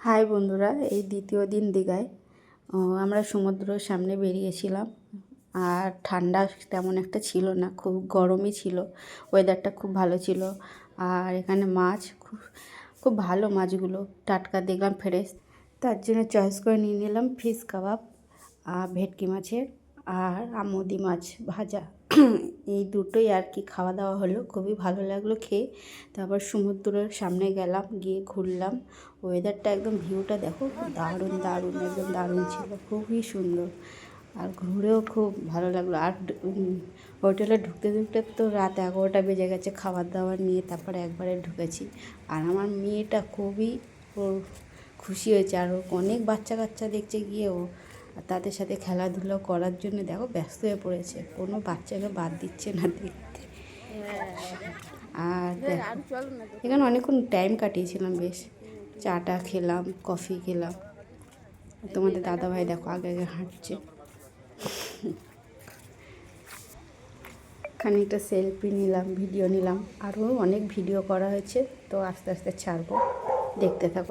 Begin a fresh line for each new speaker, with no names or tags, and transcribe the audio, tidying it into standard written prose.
High বন্ধুরা, এই দ্বিতীয় দিন দীঘায় আমরা সমুদ্রের সামনে বেরিয়েছিলাম। আর ঠান্ডা তেমন একটা ছিল না, খুব গরমই ছিল। ওয়েদারটা খুব ভালো ছিল। আর এখানে মাছ খুব খুব ভালো, মাছগুলো টাটকা দেখলাম, ফ্রেশ। তার জন্য চয়েস করে নিয়ে নিলাম ফিশ কাবাব, ভেটকি মাছের আর আমুদি মাছ ভাজা। এই দুটোই আর কি খাওয়া দাওয়া হলো, খুবই ভালো লাগলো খেয়ে। তারপর সমুদ্রের সামনে গেলাম, গিয়ে ঘুরলাম। ওয়েদারটা একদম, ভিউটা দেখো, দারুণ দারুণ, একদম দারুণ ছিল, খুবই সুন্দর। আর ঘুরেও খুব ভালো লাগলো। আর হোটেলে ঢুকতে ঢুকতে তো রাত 11টা বেজে গেছে খাবার দাবার নিয়ে, তারপরে একবারে ঢুকেছি। আর আমার মেয়েটা খুবই খুশি হয়েছে। আর অনেক বাচ্চা কাচ্চা দেখছে গিয়েও, আর তাদের সাথে খেলাধুলো করার জন্য দেখো ব্যস্ত হয়ে পড়েছে, কোনো বাচ্চাকে বাদ দিচ্ছে না দেখতে। আর দেখো এখানে অনেকক্ষণ টাইম কাটিয়েছিলাম, বেশ চাটা খেলাম, কফি খেলাম। তোমাদের দাদাভাই দেখো আগে আগে হাঁটছে। খানিকটা সেলফি নিলাম, ভিডিও নিলাম। আরও অনেক ভিডিও করা হয়েছে, তো আস্তে আস্তে ছাড়বো, দেখতে থাকো।